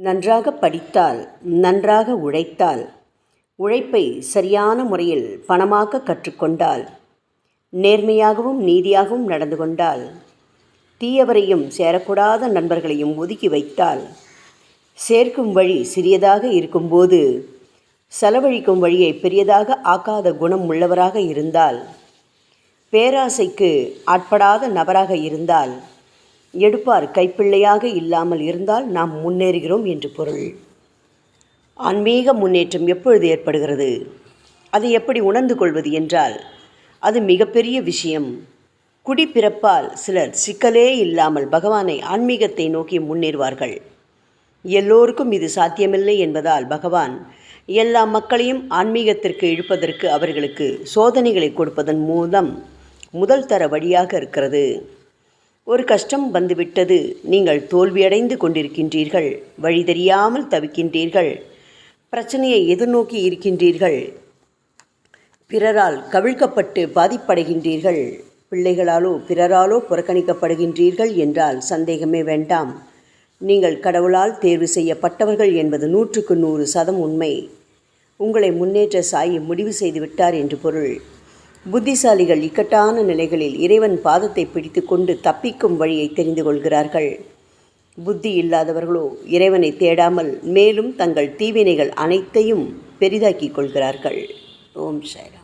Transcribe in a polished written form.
நன்றாக படித்தால், நன்றாக உழைத்தால், உழைப்பை சரியான முறையில் பணமாக்க கற்றுக்கொண்டால், நேர்மையாகவும் நீதியாகவும் நடந்து கொண்டால், தீயவரையும் சேரக்கூடாத நண்பர்களையும் ஒதுக்கி வைத்தால், சேர்க்கும் வழி சிறியதாக இருக்கும்போது செலவழிக்கும் வழியை பெரியதாக ஆக்காத குணம் உள்ளவராக இருந்தால், பேராசைக்கு ஆட்படாத நபராக இருந்தால், எடுப்பார் கைப்பிள்ளையாக இல்லாமல் இருந்தால் நாம் முன்னேறுகிறோம் என்று பொருள். ஆன்மீக முன்னேற்றம் எப்பொழுது ஏற்படுகிறது? அதை எப்படி உணர்ந்து கொள்வது என்றால், அது மிகப்பெரிய விஷயம். குடிப்பிறப்பால் சிலர் சிக்கலே இல்லாமல் பகவானை ஆன்மீகத்தை நோக்கி முன்னேறுவார்கள். எல்லோருக்கும் இது சாத்தியமில்லை என்பதால் பகவான் எல்லா மக்களையும் ஆன்மீகத்திற்கு இழுப்பதற்கு அவர்களுக்கு சோதனைகளை கொடுப்பதன் மூலம் முதல் தர வழியாக இருக்கிறது. ஒரு கஷ்டம் வந்துவிட்டது, நீங்கள் தோல்வியடைந்து கொண்டிருக்கின்றீர்கள், வழி தெரியாமல் தவிக்கின்றீர்கள், பிரச்சனையை எதிர்நோக்கி இருக்கின்றீர்கள், பிறரால் கவிழ்க்கப்பட்டு பாதிப்படைகின்றீர்கள், பிள்ளைகளாலோ பிறராலோ புறக்கணிக்கப்படுகின்றீர்கள் என்றால் சந்தேகமே வேண்டாம். நீங்கள் கடவுளால் தேர்வு செய்யப்பட்டவர்கள் என்பது 100% உண்மை. உங்களை முன்னேற்ற சாயி முடிவு செய்துவிட்டார் என்று பொருள். புத்திசாலிகள் இக்கட்டான நிலைகளில் இறைவன் பாதத்தை பிடித்து கொண்டு தப்பிக்கும் வழியை தெரிந்து கொள்கிறார்கள். புத்தி இல்லாதவர்களோ இறைவனை தேடாமல் மேலும் தங்கள் தீவினைகள் அனைத்தையும் பெரிதாக்கிக் கொள்கிறார்கள். ஓம் சாய்ராம்.